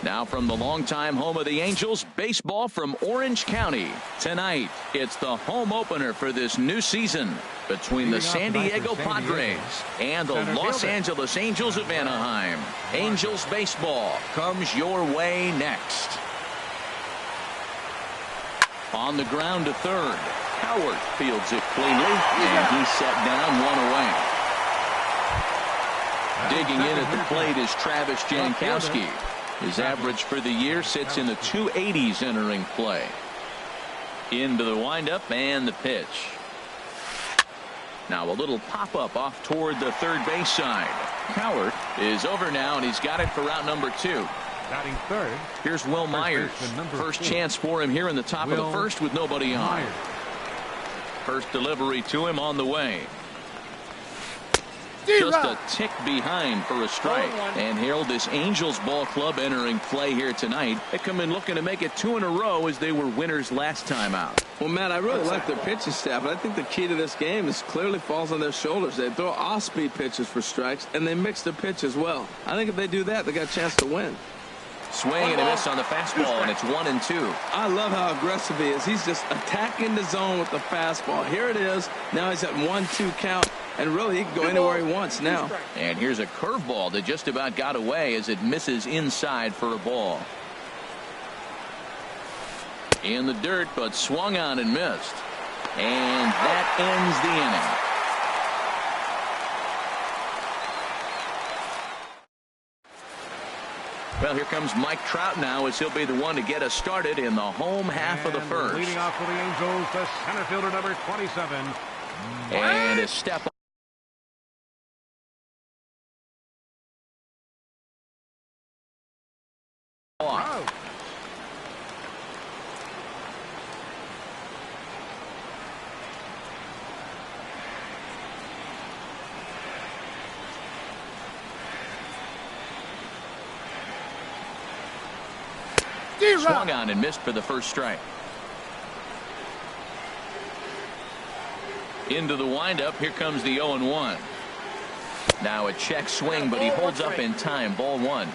Now from the longtime home of the Angels, baseball from Orange County. Tonight, it's the home opener for this new season between the San Diego Padres and the Los Angeles Angels of Anaheim. Angels baseball comes your way next. On the ground to third. Howard fields it cleanly, and he's set down, one away. Digging in at the plate is Travis Jankowski. His average for the year sits in the 280s entering play. Into the windup and the pitch. Now a little pop-up off toward the third base side. Howard is over now, and he's got it for route number 2. Batting third. Here's Will Myers. First chance for him here in the top of the first with nobody on. First delivery to him on the way. Just a tick behind for a strike. And Harold, this Angels ball club entering play here tonight. They come in looking to make it 2 in a row as they were winners last time out. Well, Matt, I really like their pitching staff, but I think the key to this game is clearly falls on their shoulders. They throw off-speed pitches for strikes, and they mix the pitch as well. I think if they do that, they got a chance to win. Swing and a miss on the fastball, and it's 1-2. I love how aggressive he is. He's just attacking the zone with the fastball. Here it is. Now he's at 1-2 count. And really, he can go anywhere he wants now. And here's a curveball that just about got away as it misses inside for a ball. In the dirt, but swung on and missed. And that ends the inning. Well, here comes Mike Trout now as he'll be the one to get us started in the home half of the first. Leading off for the Angels, the center fielder number 27. And a step up. Swung on and missed for the first strike. Into the windup. Here comes the 0-1. Now a check swing, but he holds up in time. Ball 1.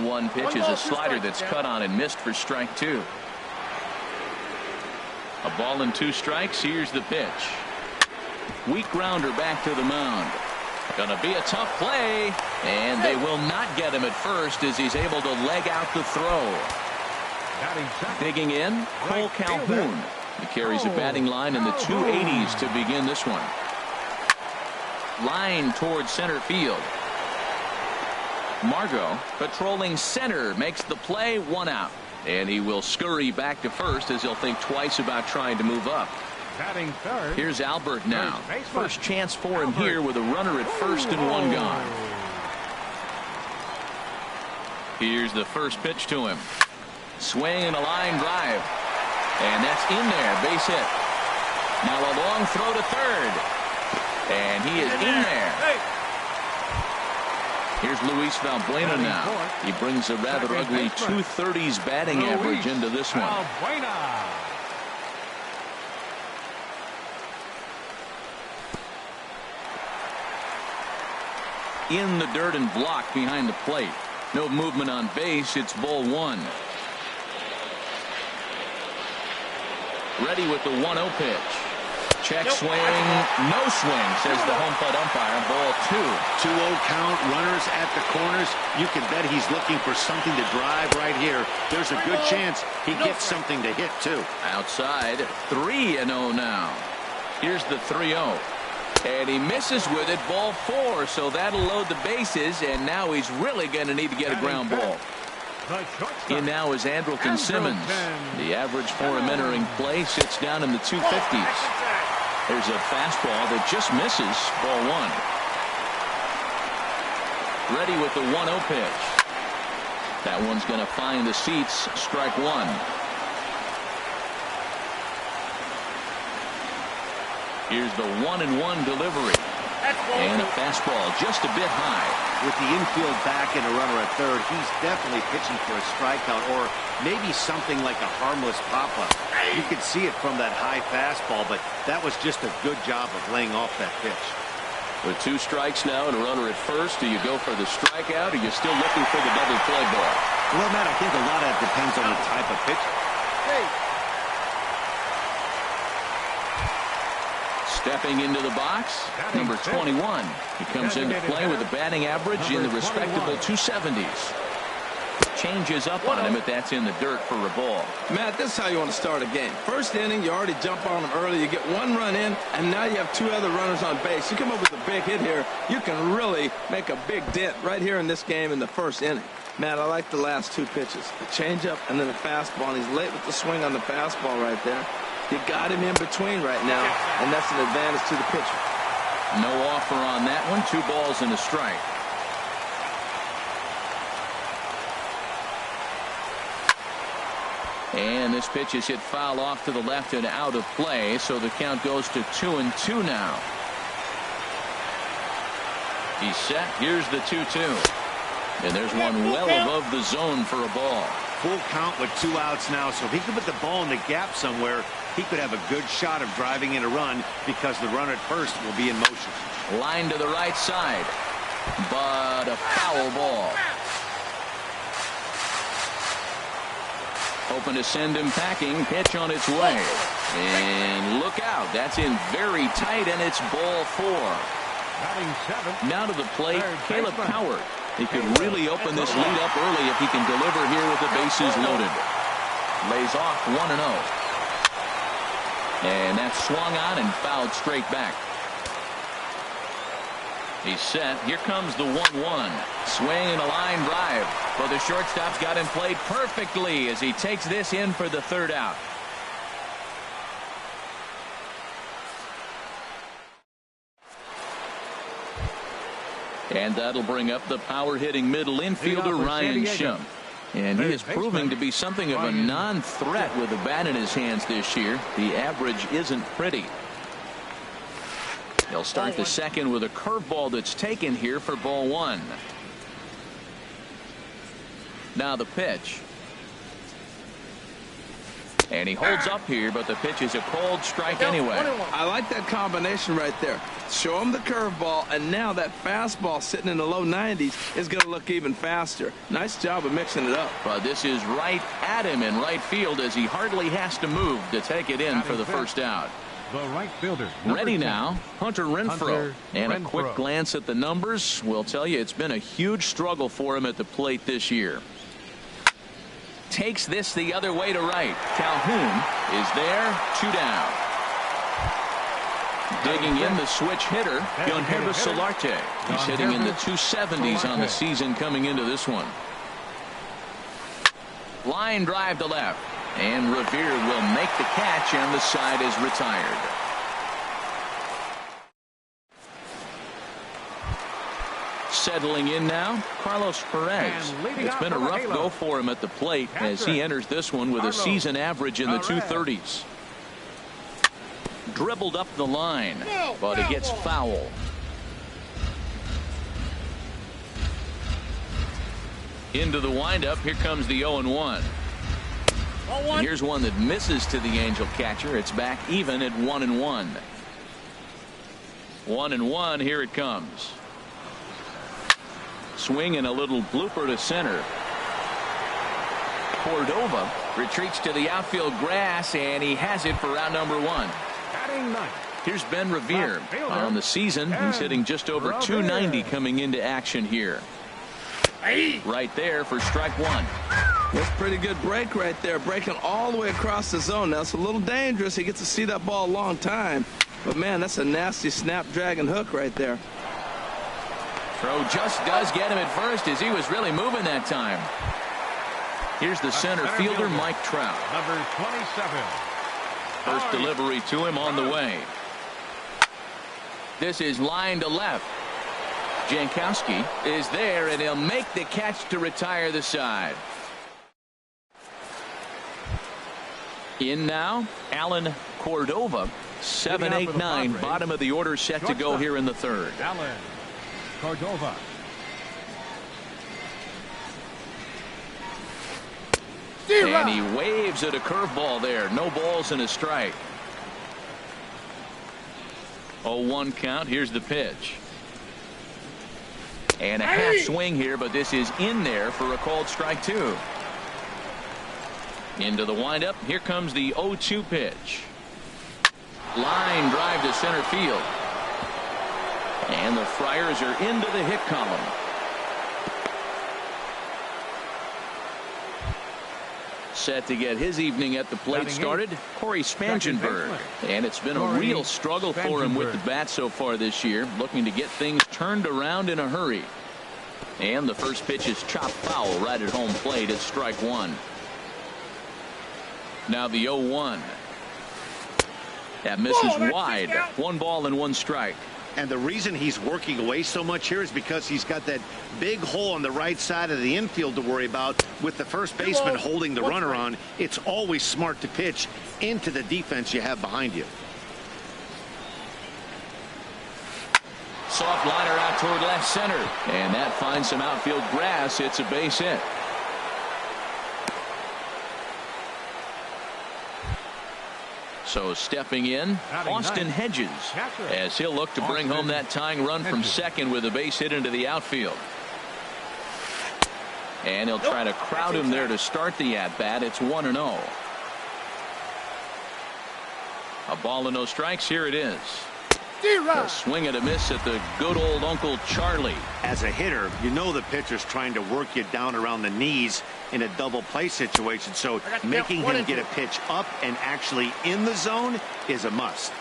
One pitch is a slider that's cut on and missed for strike 2. A ball and 2 strikes. Here's the pitch. Weak grounder back to the mound. Gonna be a tough play, and they will not get him at first as he's able to leg out the throw. Digging in, Cole Calhoun. He carries a batting line in the 280s to begin this one. Line towards center field. Margot patrolling center makes the play, 1 out. And he will scurry back to first as he'll think twice about trying to move up. Batting third. Here's Albert now. First chance for him here with a runner at first and 1 gone. Here's the first pitch to him. Swing and a line drive. And that's in there. Base hit. Now a long throw to third. And he is in there. Here's Luis Valbuena now. He brings a rather ugly 230s batting average into this one. In the dirt and blocked behind the plate. No movement on base. It's ball 1. Ready with the 1-0 pitch. Check swing. No swing, says the home plate umpire. Ball 2. 2-0 count. Runners at the corners. You can bet he's looking for something to drive right here. There's a good chance he gets something to hit too. Outside. 3-0 now. Here's the 3-0. And he misses with it. Ball 4. So that'll load the bases. And now he's really going to need to get a ground ball. In now is Andrelton Simmons. The average for him entering play sits down in the 250s. There's a fastball that just misses. Ball 1. Ready with the 1-0 pitch. That one's going to find the seats. Strike 1. Here's the 1-1 delivery. And a fastball just a bit high. With the infield back and a runner at third, he's definitely pitching for a strikeout or maybe something like a harmless pop-up. You could see it from that high fastball, but that was just a good job of laying off that pitch. With 2 strikes now and a runner at first, do you go for the strikeout or are you still looking for the double play ball? Well, Matt, I think a lot of that depends on the type of pitch. Stepping into the box, number 21. He comes into play with a batting average in the respectable 270s. Changes up on him, but that's in the dirt for a ball. Matt, this is how you want to start a game. First inning, you already jump on them early. You get 1 run in, and now you have 2 other runners on base. You come up with a big hit here, you can really make a big dent right here in this game in the first inning. Matt, I like the last 2 pitches. A changeup and then a fastball, and he's late with the swing on the fastball right there. You got him in between right now, and that's an advantage to the pitcher. No offer on that one. 2 balls and a strike. And this pitch is hit foul off to the left and out of play, so the count goes to 2-2 now. He's set. Here's the 2-2. And there's one well above the zone for a ball. Full count with 2 outs now, so if he could put the ball in the gap somewhere, he could have a good shot of driving in a run because the run at first will be in motion. Line to the right side, but a foul ball. Hoping to send him packing. Pitch on its way. And look out. That's in very tight, and it's ball 4. Now to the plate, Caleb Howard. He could really open this lead up early if he can deliver here with the bases loaded. Lays off 1-0. And that's swung on and fouled straight back. He's set. Here comes the 1-1. Swing and a line drive. But the shortstop's got him played perfectly as he takes this in for the 3rd out. And that'll bring up the power-hitting middle infielder Ryan Shum. And he is proving to be something of a non-threat with the bat in his hands this year. The average isn't pretty. He'll start the 2nd with a curveball that's taken here for ball 1. Now the pitch. And he holds up here, but the pitch is a cold strike anyway. I like that combination right there. Show him the curveball, and now that fastball sitting in the low 90s is going to look even faster. Nice job of mixing it up. But this is right at him in right field as he hardly has to move to take it in for the 1st out. The right fielder. Ready now, Hunter Renfroe. And a quick Renfroe. glance at the numbers will tell you it's been a huge struggle for him at the plate this year. Takes this the other way to right. Calhoun is there, 2 down. Digging in the switch hitter, Yonheva Solarte. He's hitting in the 270s on the season coming into this one. Line drive to left. And Revere will make the catch, and the side is retired. Settling in now, Carlos Perez. It's been a rough go for him at the plate as he enters this one with a season average in the 230s. Dribbled up the line, but it gets foul. Into the windup, here comes the 0-1. And here's one that misses to the Angel catcher. It's back even at 1-1. 1-1, here it comes. Swing and a little blooper to center. Cordova retreats to the outfield grass, and he has it for round number 1. Here's Ben Revere. On the season, he's hitting just over 290 coming into action here. Right there for strike 1. That's a pretty good break right there, breaking all the way across the zone. Now it's a little dangerous. He gets to see that ball a long time, but man, that's a nasty snapdragon hook right there. Throw just does get him at first as he was really moving that time. Here's the center fielder, Mike Trout. Number 27. First delivery to him on the way. This is line to left. Jankowski is there, and he'll make the catch to retire the side. In now, Alan Cordova. 7, 8, 9, bottom of the order set to go here in the 3rd. Alan Cordova. And he waves at a curveball there. No balls and a strike. 0-1 count. Here's the pitch. And a half swing here, but this is in there for a called strike two. Into the windup. Here comes the 0-2 pitch. Line drive to center field. And the Friars are into the hit column. Set to get his evening at the plate started, Corey Spangenberg. And it's been a real struggle for him with the bat so far this year, looking to get things turned around in a hurry. And the first pitch is chopped foul right at home plate. It's strike one. Now the 0-1. That misses wide. 1 ball and 1 strike. And the reason he's working away so much here is because he's got that big hole on the right side of the infield to worry about. With the first baseman holding the runner on, it's always smart to pitch into the defense you have behind you. Soft liner out toward left center. And that finds some outfield grass. It's a base hit. So stepping in, Austin Hedges, as he'll look to bring home that tying run from second with a base hit into the outfield. And he'll try to crowd him there to start the at-bat. It's 1-0. A ball and no strikes. Here it is. A swing and a miss at the good old Uncle Charlie. As a hitter, you know the pitcher's trying to work you down around the knees in a double play situation, so making him get a pitch up and actually in the zone is a must.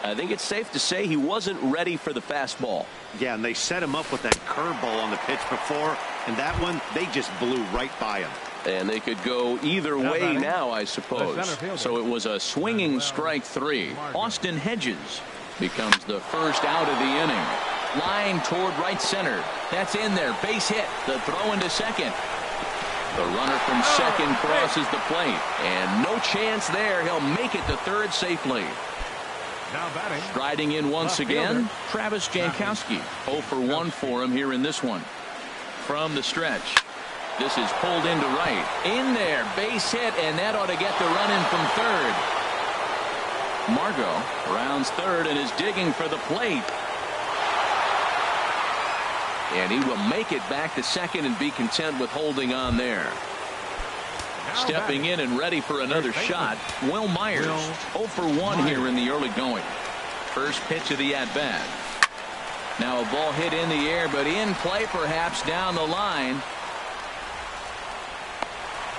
I think it's safe to say he wasn't ready for the fastball. Yeah, and they set him up with that curveball on the pitch before, and that one, they just blew right by him. And they could go either way now, I suppose. So it was a swinging strike three. Austin Hedges becomes the first out of the inning. Line toward right center. That's in there. Base hit. The throw into second. The runner from second crosses the plate. And no chance there. He'll make it to third safely. Striding in once again, Travis Jankowski. 0 for 1 for him here in this one. From the stretch. This is pulled into right. In there. Base hit. And that ought to get the run in from third. Margot rounds third and is digging for the plate. And he will make it back to second and be content with holding on there. Stepping in and ready for another shot, Will Myers. 0 for 1 here in the early going. First pitch of the at-bat. Now a ball hit in the air, but in play perhaps down the line.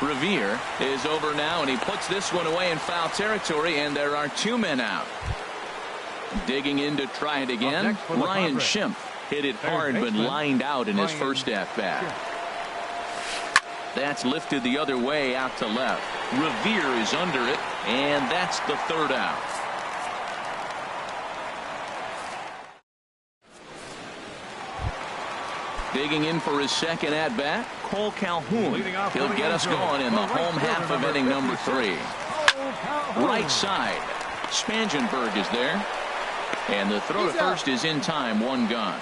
Revere is over now, and he puts this one away in foul territory, and there are 2 men out. Digging in to try it again, Ryan Schimpf hit it hard but lined out in his first at-bat. That's lifted the other way out to left. Revere is under it, and that's the third out. Digging in for his second at-bat, Cole Calhoun. He'll get us going in the home half of inning number 3. Right side, Spangenberg is there. And the throw to first is in time, 1 gone.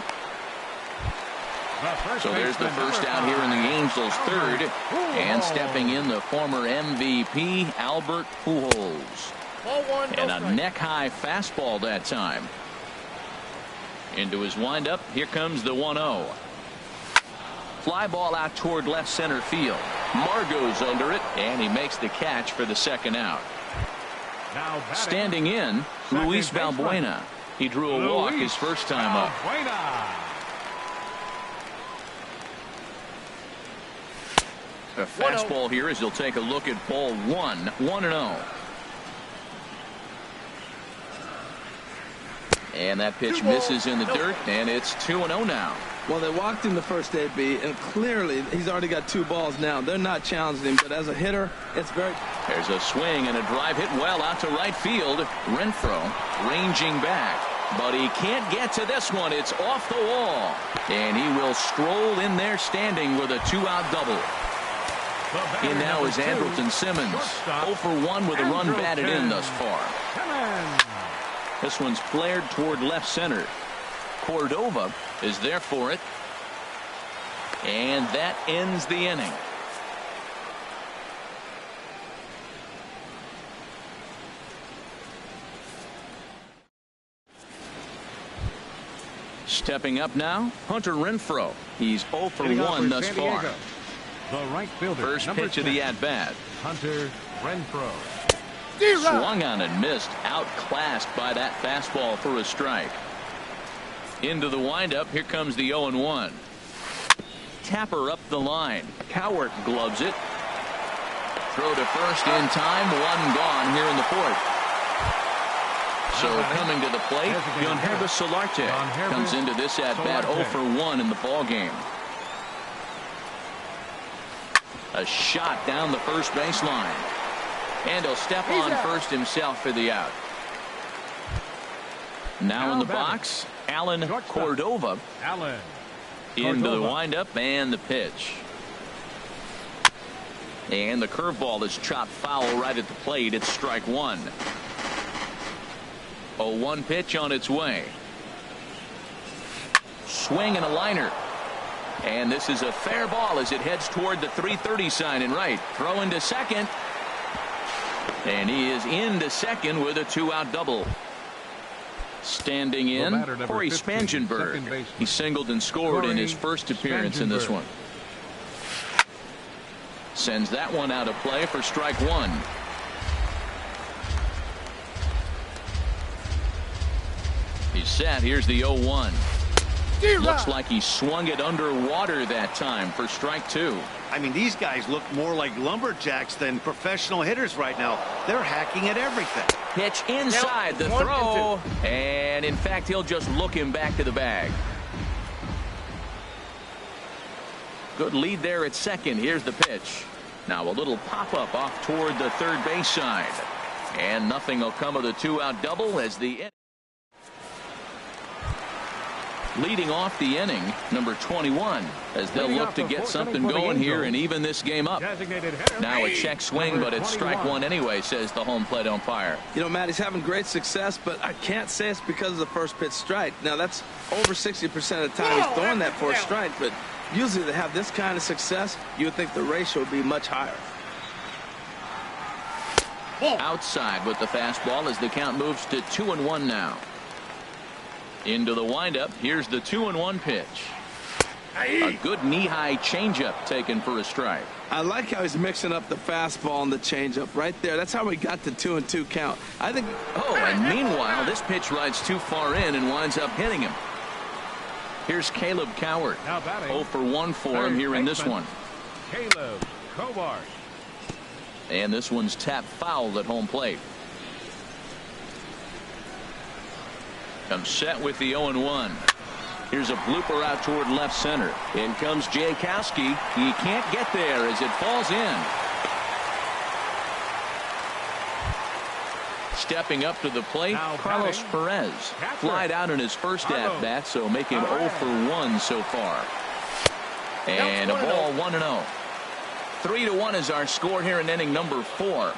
So there's the first out here in the Angels' third. And stepping in, the former MVP, Albert Pujols. And a neck-high fastball that time. Into his windup, here comes the 1-0. Fly ball out toward left center field. Margot's under it, and he makes the catch for the second out. Standing in, Luis Valbuena. He drew a walk his first time up. A fastball here as he'll take a look at ball 1. 1-0. And that pitch misses in the dirt, and it's 2-0 now. Well, they walked him the first AB, and clearly he's already got 2 balls now. They're not challenging him, but as a hitter, it's very... There's a swing and a drive hit well out to right field. Renfroe ranging back, but he can't get to this one. It's off the wall, and he will stroll in there standing with a 2-out double. In now is Andrelton Simmons. 0 for 1 with a run batted in thus far. This one's flared toward left center. Cordova is there for it. And that ends the inning. Stepping up now, Hunter Renfroe. He's 0 for Hitting 1 thus San far. Diego, the right fielder, First number pitch of 10, the at-bat. Hunter Renfroe. Swung on and missed. Outclassed by that fastball for a strike. Into the windup. Here comes the 0-1. Tapper up the line. Cowart gloves it. Throw to first in time. One gone here in the fourth. So coming to the plate, Yonhervis Solarte comes into this at-bat 0 for 1 in the ball game. A shot down the first baseline. And he'll step on first himself for the out. Now in the box, Alan Cordova. Into the windup and the pitch. And the curveball is chopped foul right at the plate. It's strike one. 0-1 pitch on its way. Swing and a liner. And this is a fair ball as it heads toward the 330 sign in right. Throw into second. And he is into second with a 2-out double. Standing in, Corey Spangenberg. He singled and scored in his first appearance in this one. Sends that one out of play for strike one. He's set. Here's the 0-1. Looks like he swung it underwater that time for strike two. I mean, these guys look more like lumberjacks than professional hitters right now. They're hacking at everything. Pitch inside the throw. And in fact, he'll just look him back to the bag. Good lead there at second. Here's the pitch. Now a little pop-up off toward the third base side. And nothing will come of the 2-out double as the leading off the inning, number 21, as they'll look to get something going here and even this game up. Now a check swing, but it's strike one anyway, says the home plate umpire. You know, Matt, he's having great success, but I can't say it's because of the first pitch strike. Now, that's over 60% of the time he's throwing that for a strike, but usually they have this kind of success, you would think the ratio would be much higher. Outside with the fastball as the count moves to 2-1 now. Into the windup. Here's the 2-1 pitch. A good knee-high changeup taken for a strike. I like how he's mixing up the fastball and the changeup right there. That's how we got the 2-2 count. I think. Oh, and meanwhile, this pitch rides too far in and winds up hitting him. Here's Caleb Cowart. 0 for 1 for him here in this one. Caleb Cowart. And this one's tapped foul at home plate. Comes set with the 0-1. Here's a blooper out toward left center. In comes Jankowski. He can't get there as it falls in. Stepping up to the plate, now Carlos Perez. Flied out in his first at-bat, so make him 0 for 1 so far. And a ball 1-0. 3-1 is our score here in inning number 4.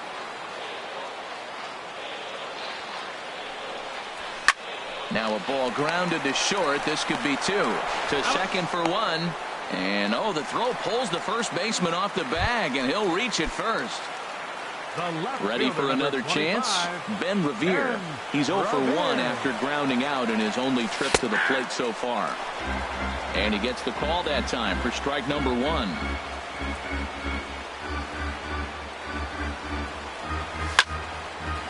Now a ball grounded to short. This could be 2. To second for 1. And oh, the throw pulls the first baseman off the bag, and he'll reach it first. Ready for another chance? Ben Revere. He's 0 for 1 after grounding out in his only trip to the plate so far. And he gets the call that time for strike number 1.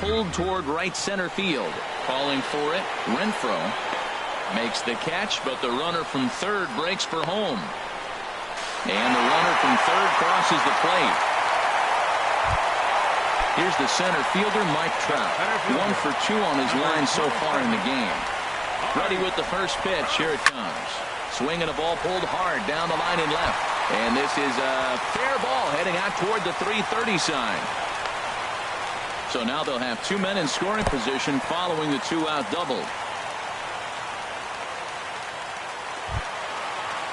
Pulled toward right center field. Calling for it, Renfroe makes the catch, but the runner from third breaks for home. And the runner from third crosses the plate. Here's the center fielder, Mike Trout. 1 for 2 on his line so far in the game. Ready with the first pitch. Here it comes. Swinging a ball pulled hard down the line and left. And this is a fair ball heading out toward the 330 sign. So now they'll have 2 men in scoring position following the 2-out double.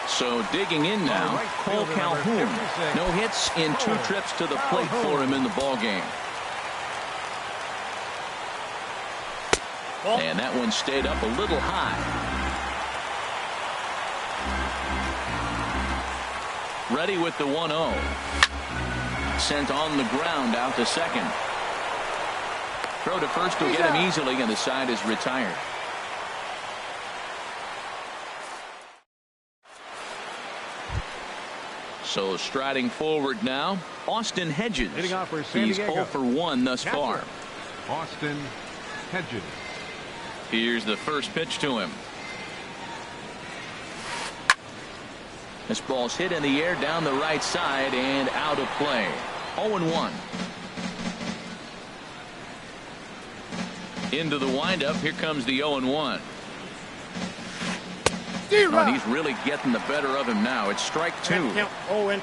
So digging in now, Cole Calhoun. No hits in 2 trips to the plate for him in the ball game. And that one stayed up a little high. Ready with the 1-0. Sent on the ground out to second. Throw to first will get him easily, and the side is retired. So striding forward now, Austin Hedges. Hitting off for San He's Diego. 0 for 1 thus Catcher, far. Austin Hedges. Here's the first pitch to him. This ball's hit in the air down the right side and out of play. 0-1. Into the windup. Here comes the 0-1. Oh, he's really getting the better of him now. It's strike 2. Count 0-2.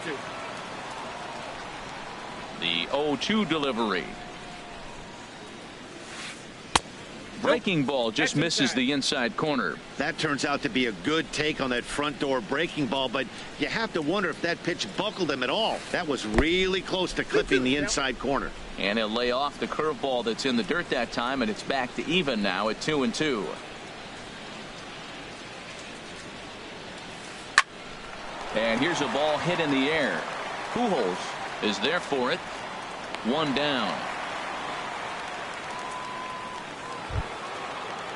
The 0-2 delivery. Breaking ball just misses the inside corner. That turns out to be a good take on that front door breaking ball, but you have to wonder if that pitch buckled him at all. That was really close to clipping the inside corner. And he'll lay off the curveball that's in the dirt that time, and it's back to even now at 2-2. And here's a ball hit in the air. Pujols is there for it. 1 down.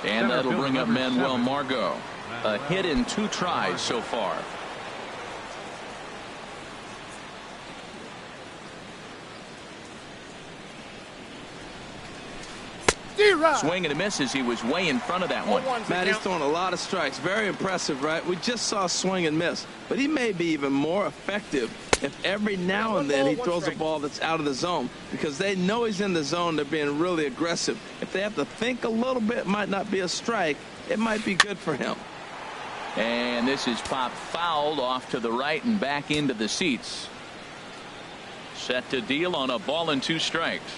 And that'll bring up Manuel Margot. A hit in 2 tries so far. Swing and a miss as he was way in front of that one. Matt, he's throwing a lot of strikes. Very impressive, right? We just saw swing and miss. But he may be even more effective if every now and then he throws a ball that's out of the zone, because they know he's in the zone. They're being really aggressive. If they have to think a little bit, it might not be a strike. It might be good for him. And this is popped fouled off to the right and back into the seats. Set to deal on a ball and 2 strikes.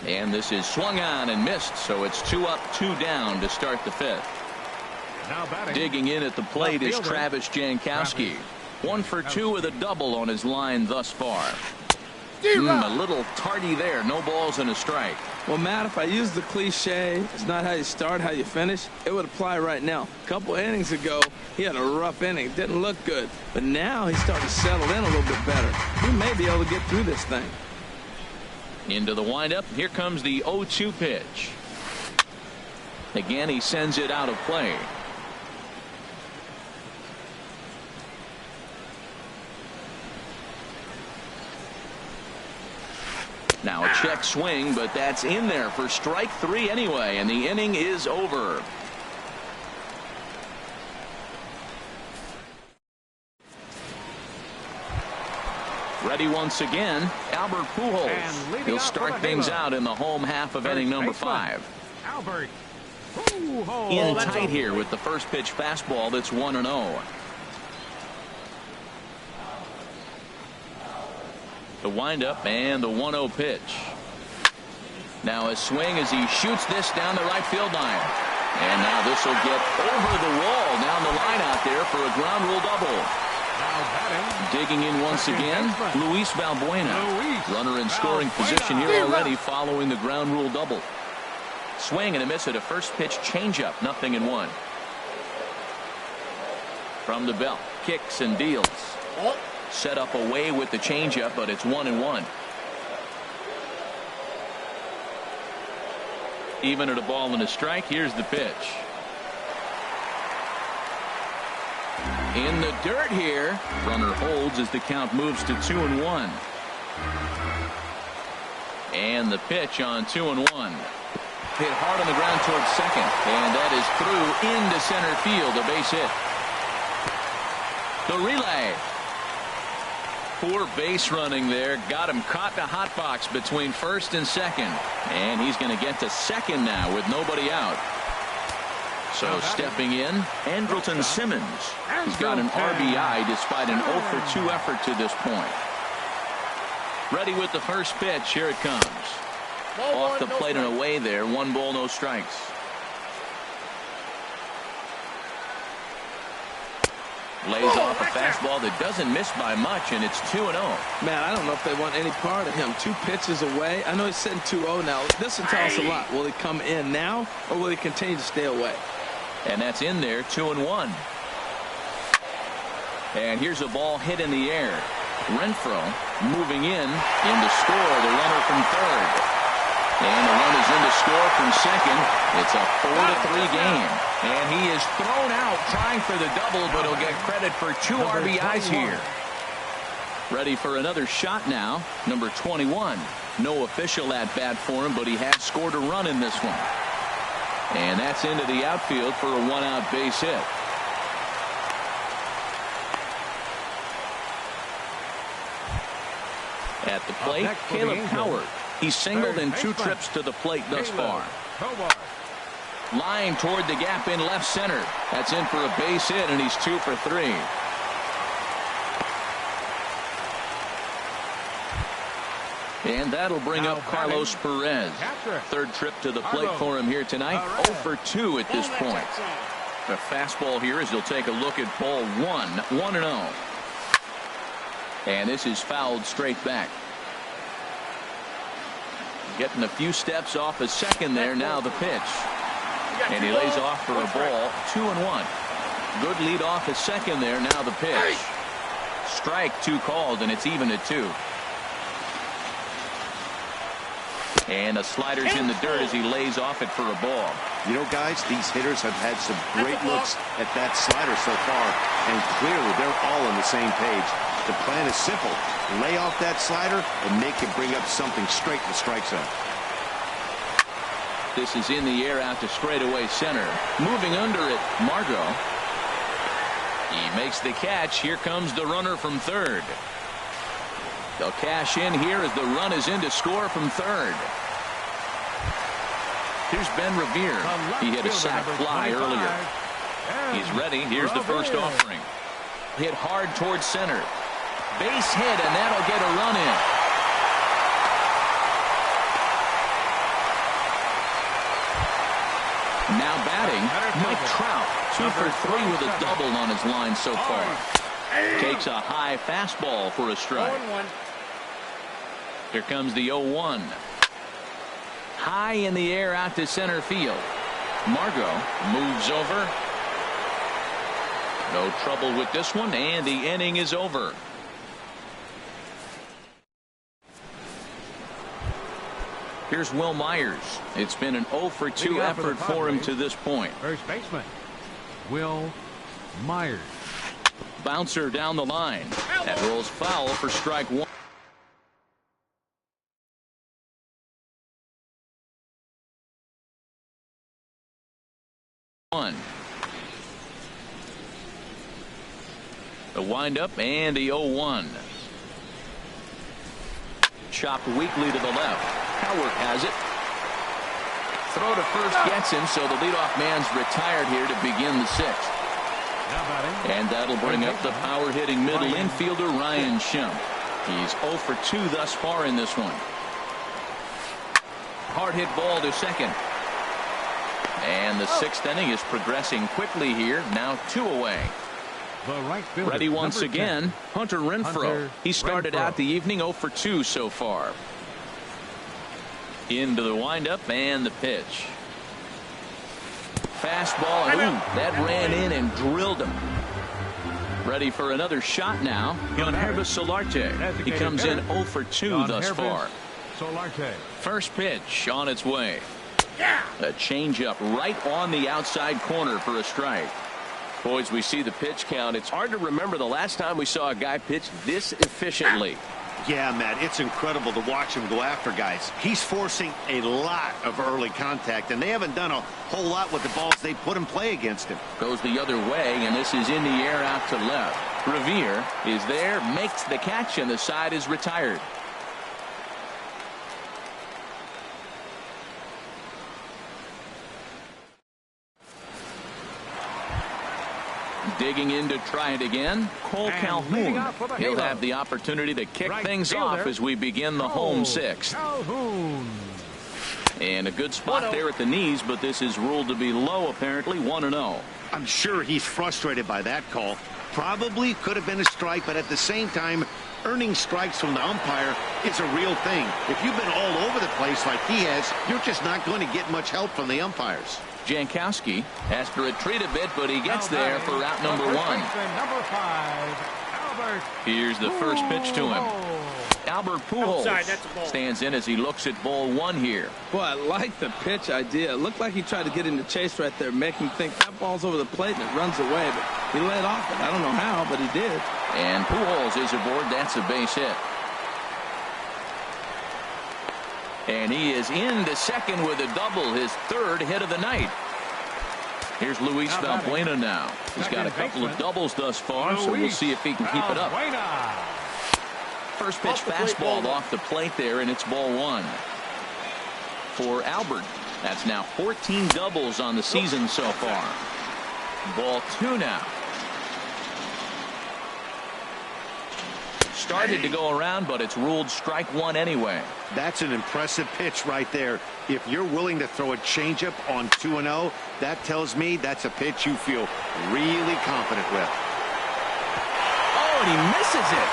And this is swung on and missed, so it's 2 up, 2 down to start the 5th. Now batting. Digging in at the plate is Travis Jankowski. 1 for 2 with a double on his line thus far. A little tardy there. No balls and a strike. Well, Matt, if I use the cliche, it's not how you start, how you finish, it would apply right now. A couple innings ago, he had a rough inning. Didn't look good. But now he's starting to settle in a little bit better. He may be able to get through this thing. Into the windup. Here comes the 0-2 pitch. Again, he sends it out of play. Now a check swing, but that's in there for strike 3 anyway, and the inning is over. Ready once again, Albert Pujols. He'll start things out in the home half of inning number 5. Albert Pujols. In tight here with the first pitch fastball that's 1-0. The windup and the 1-0 pitch. Now a swing as he shoots this down the right field line. And now this will get over the wall down the line out there for a ground rule double. Digging in once again, Luis Valbuena. Runner in scoring position here already following the ground rule double. Swing and a miss at a first pitch changeup. 0-1. From the belt, kicks and deals. Set up away with the changeup, but it's 1-1. Even at a ball and a strike. Here's the pitch. In the dirt here. Runner holds as the count moves to 2-1. And the pitch on 2-1. Hit hard on the ground towards second, and that is through into center field. A base hit. The relay. Poor base running there. Got him caught in a hot box between first and second. And he's going to get to second now with nobody out. So stepping in, Andrelton Simmons. He's got an RBI despite an 0 for 2 effort to this point. Ready with the first pitch. Here it comes. Off the plate and away there. 1 ball, no strikes. Lays off a fastball that doesn't miss by much, and it's 2-0. Man, I don't know if they want any part of him. 2 pitches away. I know he's sitting 2-0 now. This will tell us a lot. Will he come in now, or will he continue to stay away? And that's in there, 2-1. And here's a ball hit in the air. Renfroe moving in to score the runner from third. And the run is in to score from second. It's a 4-3 game. And he is thrown out trying for the double, but he'll get credit for 2 RBIs here. Ready for another shot now. Number 21. No official at bat for him, but he had scored a run in this one. And that's into the outfield for a 1-out base hit. At the plate, Caleb Howard. He's singled in 2 trips to the plate thus far. Line toward the gap in left center. That's in for a base hit, and he's 2 for 3. And that'll bring up Carlos Perez. 3rd trip to the plate for him here tonight. 0 for 2 at this point. The fastball here as he'll take a look at ball 1. 1-0. And this is fouled straight back. Getting a few steps off a second there. Now the pitch. And he lays off for a ball. 2-1. Good lead off a second there. Now the pitch. Strike 2 called, and it's even at 2. And a slider's in the dirt as he lays off it for a ball. You know, guys, these hitters have had some great looks at that slider so far, and clearly they're all on the same page. The plan is simple. Lay off that slider and make him bring up something straight to the strike zone. This is in the air out to straightaway center. Moving under it, Margot. He makes the catch. Here comes the runner from 3rd. They'll cash in here as the run is in to score from 3rd. Here's Ben Revere. He hit a sac fly earlier. He's ready. Here's the first offering. Hit hard towards center. Base hit, and that'll get a run in. Now batting, Mike Trout. 2 for 3 with a double on his line so far. Takes a high fastball for a strike. Here comes the 0-1. High in the air out to center field. Margot moves over. No trouble with this one, and the inning is over. Here's Will Myers. It's been an 0 for 2 effort for him to this point. First baseman, Will Myers. Bouncer down the line. That rolls foul for strike 1. The windup and the 0-1. Chopped weakly to the left. Howard has it. Throw to first gets him, so the leadoff man's retired here to begin the 6th. And that'll bring up the power-hitting middle infielder Ryan Schimpf. He's 0 for 2 thus far in this one. Hard hit ball to second. And the 6th inning is progressing quickly here. Now 2 away. Ready once again, Hunter Renfroe. He started out the evening 0 for 2 so far. Into the windup and the pitch. Fastball, and that ran in and drilled him. Ready for another shot now. Yangervis Solarte. He comes in 0 for 2 thus far. First pitch on its way. A changeup right on the outside corner for a strike. Boys, we see the pitch count. It's hard to remember the last time we saw a guy pitch this efficiently. Yeah, Matt, it's incredible to watch him go after guys. He's forcing a lot of early contact, and they haven't done a whole lot with the balls they put in play against him. Goes the other way, and this is in the air out to left. Revere is there, makes the catch, and the side is retired. Digging in to try it again, Cole Calhoun. He'll have the opportunity to kick things off as we begin the home 6th. And a good spot there at the knees, but this is ruled to be low, apparently. 1-0. I'm sure he's frustrated by that call. Probably could have been a strike, but at the same time, earning strikes from the umpire is a real thing. If you've been all over the place like he has, you're just not going to get much help from the umpires. Jankowski has to retreat a bit, but he gets there for out number 1. Here's the first pitch to him. Albert Pujols stands in as he looks at ball 1 here. Boy, I like the pitch idea. It looked like he tried to get into chase right there, make him think that ball's over the plate and it runs away. But he laid off it. I don't know how, but he did. And Pujols is aboard. That's a base hit. And he is into second with a double, his third hit of the night. Here's Luis Valbuena now. He's got a couple of doubles thus far, so we'll see if he can keep it up. First pitch fastball off the plate there, and it's ball one. For Albert, that's now 14 doubles on the season so far. Ball two now. Started to go around, but it's ruled strike one anyway. That's an impressive pitch right there. If you're willing to throw a changeup on 2-0, that tells me that's a pitch you feel really confident with. Oh, and he misses it.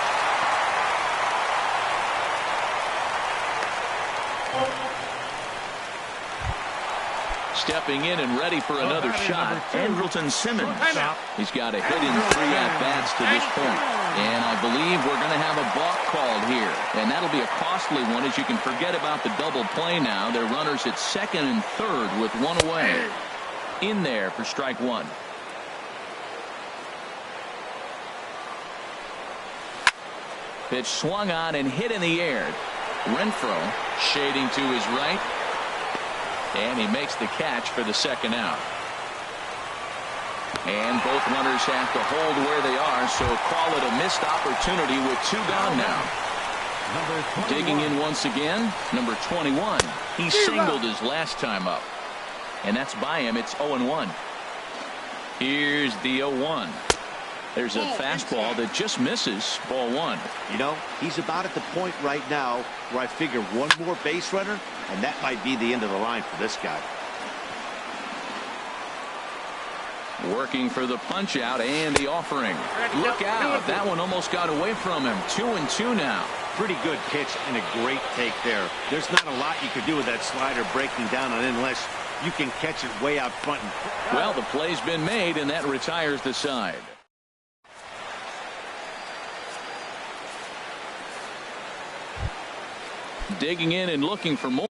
Stepping in and ready for another shot, Andrelton Simmons. He's got a hit in 3 at-bats to this point. And I believe we're going to have a balk called here. And that'll be a costly one, as you can forget about the double play now. They're runners at second and third with one away. In there for strike one. Pitch swung on and hit in the air. Renfroe shading to his right. And he makes the catch for the second out. And both runners have to hold where they are, so call it a missed opportunity with 2 gone now. Digging in once again, number 21. He singled his last time up. And that's by him. It's 0-1. Here's the 0-1. There's a fastball that just misses. Ball one. You know, he's about at the point right now where I figure one more base runner, and that might be the end of the line for this guy. Working for the punch out and the offering. Look out. That one almost got away from him. 2-2 now. Pretty good pitch and a great take there. There's not a lot you could do with that slider breaking down on unless you can catch it way out front. Well, the play's been made, and that retires the side. Digging in and looking for more.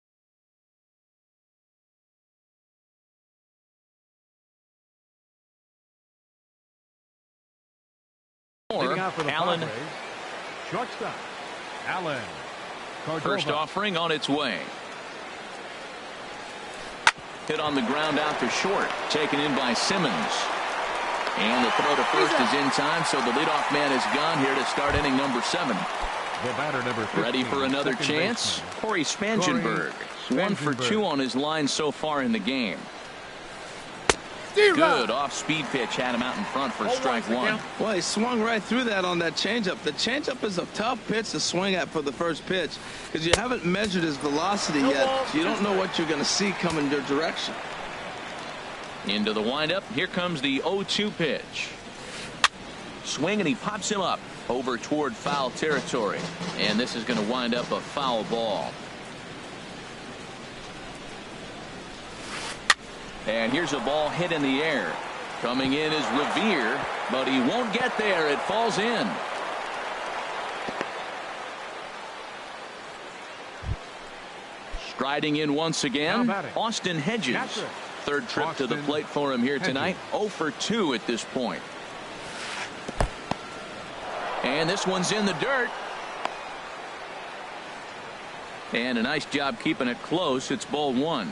Allen. Shortstop. Allen. First offering on its way. Hit on the ground out to short. Taken in by Simmons. And the throw to first is in time, so the leadoff man is gone here to start inning number 7. The batter number 15, ready for another chance. Corey Spangenberg. 1 for 2 on his line so far in the game. Good off-speed pitch had him out in front for strike one. Well, he swung right through that on that changeup. The changeup is a tough pitch to swing at for the first pitch because you haven't measured his velocity yet. So you don't know what you're going to see coming your direction. Into the windup. Here comes the 0-2 pitch. Swing, and he pops him up over toward foul territory. And this is going to wind up a foul ball. And here's a ball hit in the air. Coming in is Revere, but he won't get there. It falls in. Striding in once again, Austin Hedges. Third trip to the plate for him here tonight. 0 for 2 at this point. And this one's in the dirt. And a nice job keeping it close. It's ball one.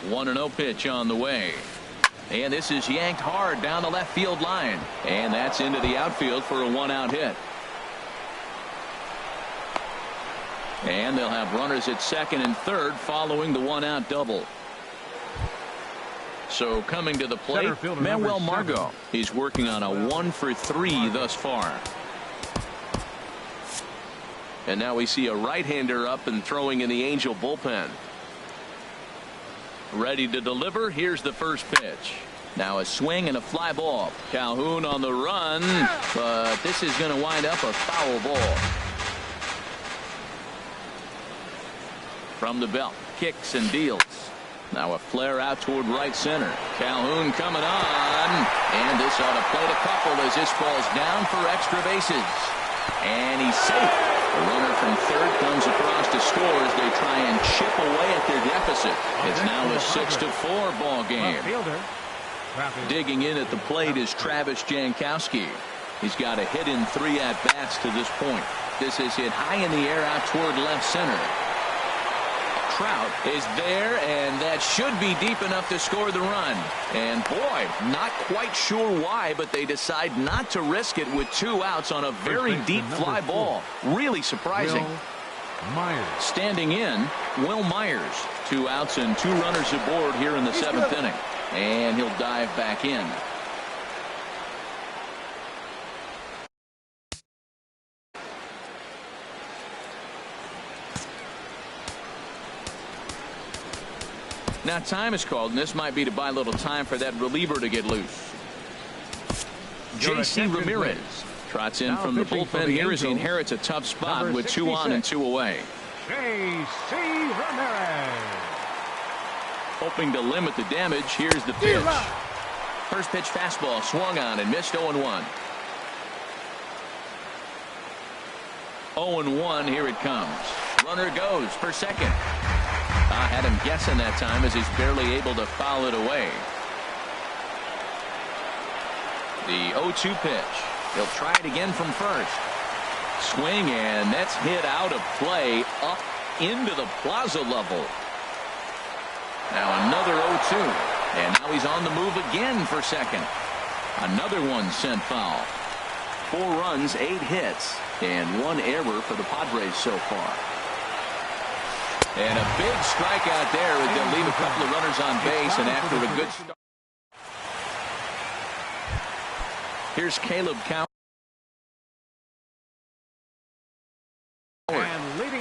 1-0 pitch on the way. And this is yanked hard down the left field line. And that's into the outfield for a 1-out hit. And they'll have runners at second and third following the 1-out double. So coming to the plate, Manuel Margot. He's working on a 1 for 3 thus far. And now we see a right-hander up and throwing in the Angel bullpen. Ready to deliver. Here's the first pitch. Now a swing and a fly ball. Calhoun on the run, but this is going to wind up a foul ball. From the belt, kicks and deals. Now a flare out toward right center. Calhoun coming on, and this ought to plate a couple as this ball's down for extra bases. And he's safe. The runner from third comes across to score as they try and chip away at their deficit. It's now a 6-4 ball game. Digging in at the plate is Travis Jankowski. He's got a hit in 3 at-bats to this point. This is hit high in the air out toward left center. Trout is there, and that should be deep enough to score the run. And boy, not quite sure why, but they decide not to risk it with 2 outs on a very deep fly ball. Really surprising. Standing in, Will Myers. 2 outs and 2 runners aboard here in the 7th inning. And he'll dive back in. Now time is called, and this might be to buy a little time for that reliever to get loose. J.C. Ramirez trots in from the bullpen here as he inherits a tough spot with 2 on and 2 away. J.C. Ramirez. Hoping to limit the damage, here's the pitch. First pitch fastball swung on and missed 0-1. 0-1, here it comes. Runner goes for second. I had him guessing that time as he's barely able to foul it away. The 0-2 pitch. He'll try it again from first. Swing, and that's hit out of play up into the plaza level. Now another 0-2. And now he's on the move again for second. Another one sent foul. 4 runs, 8 hits, and 1 error for the Padres so far. And a big strikeout there as they'll leave a couple of runners on base, and after a good start. Here's Caleb Coward.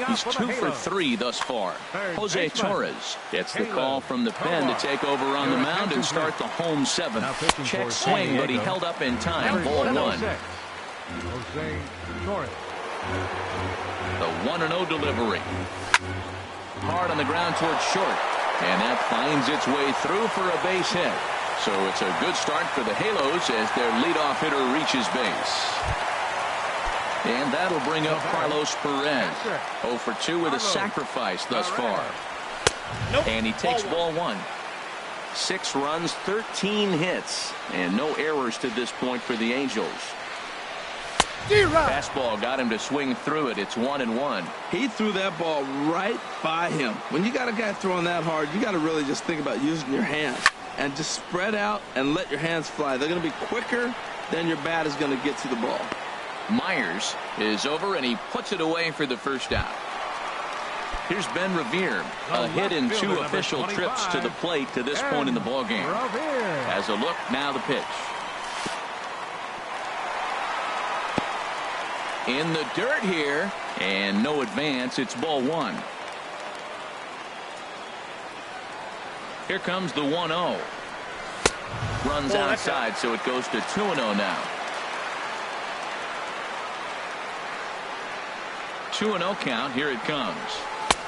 He's 2 for 3 thus far. Jose Torres gets the call from the pen to take over on the mound and start the home 7th. Check swing, but he held up in time. Ball 1. Jose Torres. The 1-0 delivery. Hard on the ground towards short, and that finds its way through for a base hit. So it's a good start for the Halos as their leadoff hitter reaches base. And that'll bring up Carlos Perez. 0 for 2 with a sacrifice thus far. And he takes ball 1. 6 runs, 13 hits, and no errors to this point for the Angels. Fastball got him to swing through it. It's 1-1. He threw that ball right by him. When you got a guy throwing that hard, you got to really just think about using your hands and just spread out and let your hands fly. They're going to be quicker than your bat is going to get to the ball. Myers is over, and he puts it away for the first out. Here's Ben Revere, a hit in 2 official trips to the plate to this point in the ballgame. As a look, now the pitch. In the dirt here, and no advance. It's ball 1. Here comes the 1-0. Runs outside, so it goes to 2-0 now. 2-0 count. Here it comes.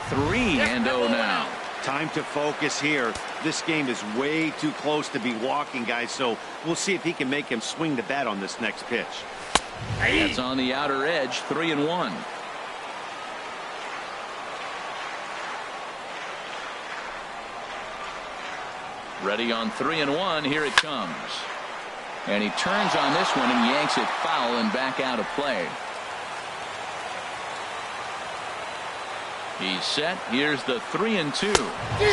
3-0 now. Time to focus here. This game is way too close to be walking, guys, so we'll see if he can make him swing the bat on this next pitch. That's on the outer edge. 3-1. Ready on 3-1. Here it comes. And he turns on this one and yanks it foul and back out of play. He's set. Here's the 3-2.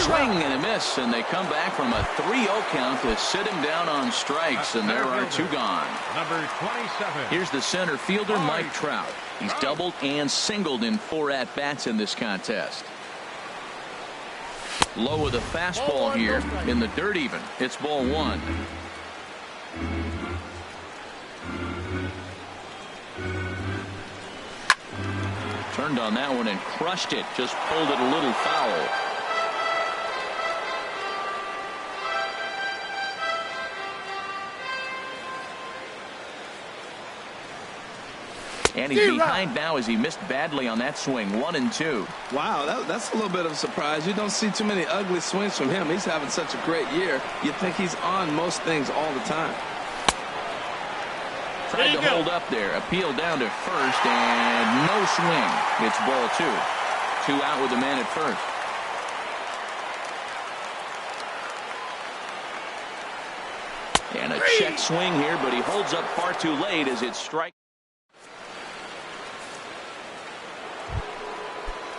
Swing and a miss, and they come back from a 3-0 count to sit him down on strikes, and there are 2 gone. Number 27. Here's the center fielder, Mike Trout. He's doubled and singled in 4 at-bats in this contest. Low with a fastball here in the dirt even. It's ball 1. Turned on that one and crushed it. Just pulled it a little foul. And he's behind now as he missed badly on that swing. 1-2. Wow, that's a little bit of a surprise. You don't see too many ugly swings from him. He's having such a great year. You think he's on most things all the time. Tried to hold up there. Appeal down to first, and no swing. It's ball 2. 2 out with the man at first. check swing here, but he holds up far too late as it strikes.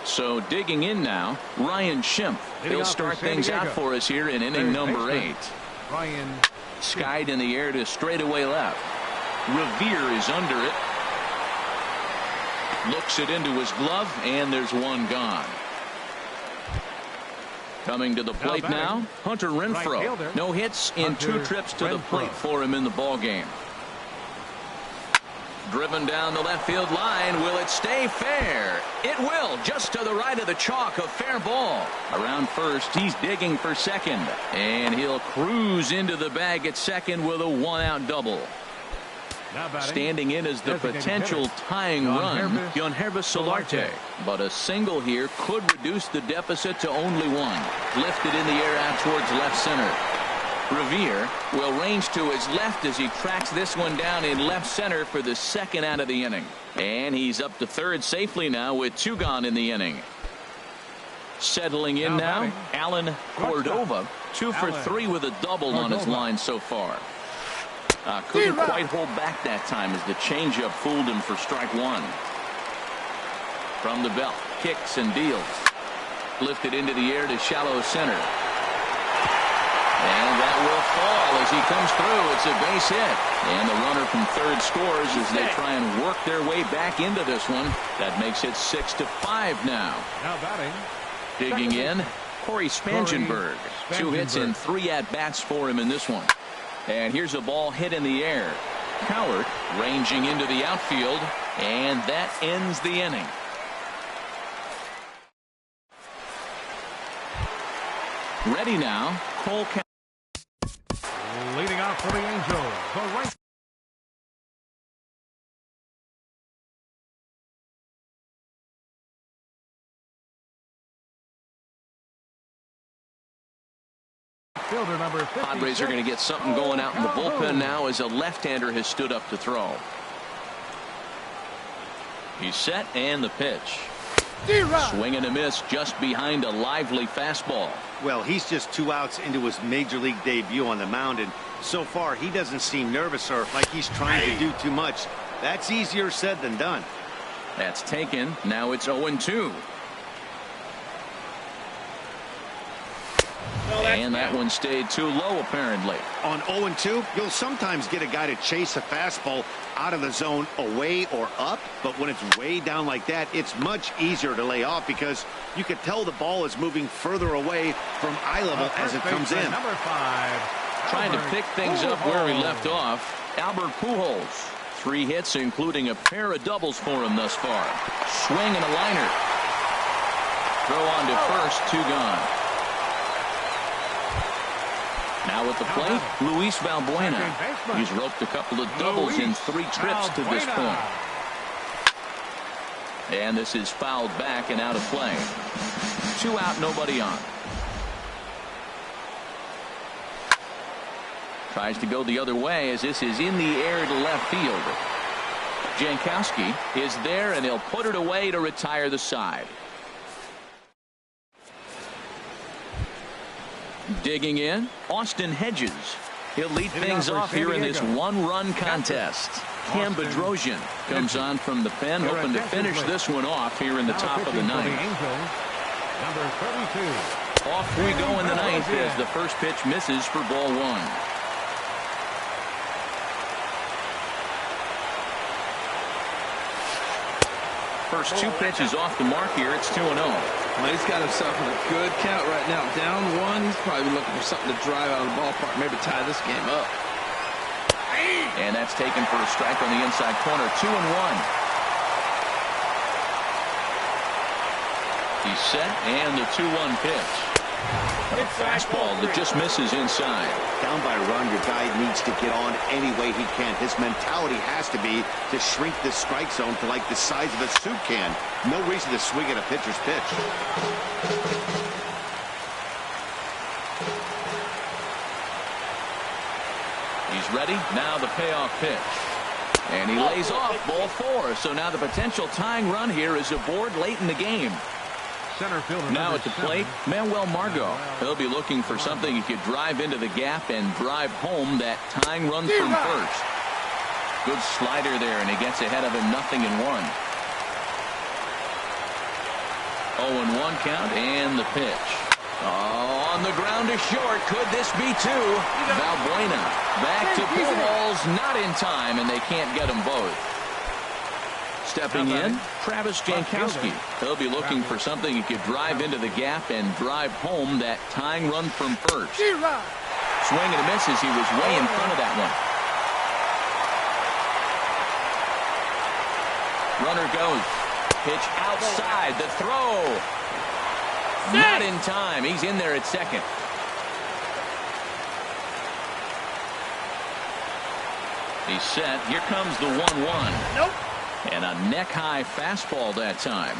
So digging in now, Ryan Schimpf. He'll start things out for us here in inning number 8. Ryan Skied in the air to straightaway left. Revere is under it. Looks it into his glove, and there's one gone. Coming to the plate now, Hunter Renfroe. No hits in 2 trips to the plate for him in the ballgame. Driven down the left field line. Will it stay fair? It will, just to the right of the chalk. A fair ball. Around first, he's digging for second. And he'll cruise into the bag at second with a 1-out double. Standing in as the potential tying run, Yangervis Solarte. But a single here could reduce the deficit to only 1. Lifted in the air out towards left center. Revere will range to his left as he tracks this one down in left center for the 2nd out of the inning. And he's up to third safely now with 2 gone in the inning. Settling in now, Alan Cordova. 2 for 3 with a double on his line so far. Couldn't quite hold back that time as the changeup fooled him for strike 1. From the belt, kicks and deals. Lifted into the air to shallow center. And that will fall as he comes through. It's a base hit. And the runner from third scores as they try and work their way back into this one. That makes it 6-5 now. Now batting. Digging in, Corey Spangenberg. 2 hits and 3 at-bats for him in this one. And here's a ball hit in the air. Coward ranging into the outfield. And that ends the inning. Ready now, Cole. Leading off for the Angels, the right fielder number 56. Padres are going to get something going out in the bullpen now as a left-hander has stood up to throw. He's set and the pitch. Swing and a miss just behind a lively fastball. Well, he's just 2 outs into his major league debut on the mound, and so far he doesn't seem nervous or like he's trying to do too much. That's easier said than done. That's taken. Now it's 0-2. And that one stayed too low, apparently. On 0-2, you'll sometimes get a guy to chase a fastball out of the zone away or up, but when it's way down like that, it's much easier to lay off because you can tell the ball is moving further away from eye level as it comes in. Number 5. Trying to pick things up where he left off. Albert Pujols. 3 hits, including a pair of doubles for him thus far. Swing and a liner. Throw on to first, 2 gone. Now at the plate, Luis Valbuena. He's roped a couple of doubles in 3 trips to this point. And this is fouled back and out of play. 2 out, nobody on. Tries to go the other way as this is in the air to left field. Jankowski is there, and he'll put it away to retire the side. Digging in, Austin Hedges. He'll lead things off here in this 1-run contest. Cam Bedrosian comes on from the pen, hoping to finish this one off here in the top of the 9th. Number 32. Off we go in the 9th as the first pitch misses for ball 1. First 2 pitches off the mark here. It's 2-0. Well, he's got himself in a good count right now. Down 1. He's probably looking for something to drive out of the ballpark, maybe tie this game up. And that's taken for a strike on the inside corner. 2-1. He's set, and the 2-1 pitch. A fastball that just misses inside. Down by a run, your guy needs to get on any way he can. His mentality has to be to shrink the strike zone to like the size of a soup can. No reason to swing at a pitcher's pitch. He's ready. Now the payoff pitch. And he lays off ball 4. So now the potential tying run here is aboard late in the game. Center fielder Now number at the 7. plate, Manuel Margot. He'll be looking for something he could drive into the gap and drive home that tying run from first. Good slider there, and he gets ahead of him 0-1. 0-1 count, and the pitch. Oh, on the ground to short. Could this be two? Valbuena back to pull balls, not in time, and they can't get them both. Stepping in, Travis Jankowski. He'll be looking for something he could drive into the gap and drive home that tying run from first. Swing and a miss as he was way in front of that one. Runner goes. Pitch outside. The throw. Not in time. He's in there at second. He's set. Here comes the 1-1. Nope. And a neck-high fastball that time.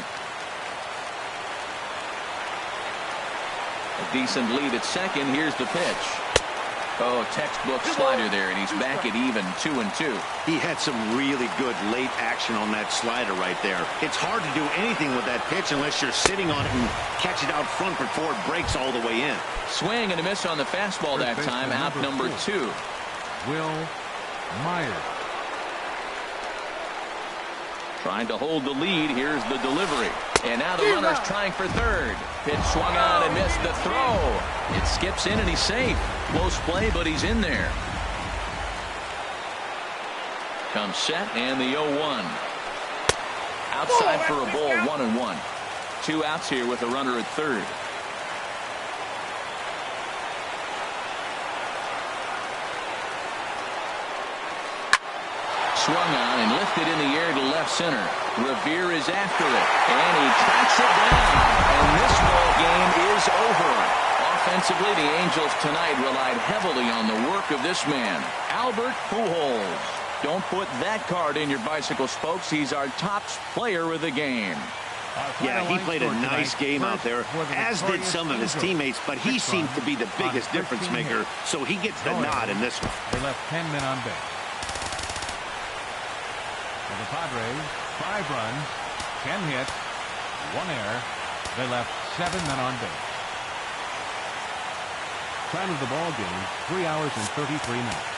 A decent lead at second. Here's the pitch. Oh, textbook slider there, and he's back at even 2-2. He had some really good late action on that slider right there. It's hard to do anything with that pitch unless you're sitting on it and catch it out front before it breaks all the way in. Swing and a miss on the fastball that time. Out number 2. Will Myers. Trying to hold the lead. Here's the delivery. And now the runner's trying for third. Pitch swung on and missed the throw. It skips in and he's safe. Close play, but he's in there. Comes set and the 0-1. Outside for a ball, 1-1. 2 outs here with a runner at third. Swung on and lifted in the air to left center. Revere is after it, and he tracks it down. And this ball game is over. Offensively, the Angels tonight relied heavily on the work of this man, Albert Pujols. Don't put that card in your bicycle spokes. He's our top player of the game. Yeah, he played a nice game out there, as did some of his teammates, but he seemed to be the biggest difference maker, so he gets the nod in this one. They left 10 men on base. For the Padres, 5 runs, 10 hits, 1 error. They left 7 men on base. Time of the ball game, 3 hours and 33 minutes.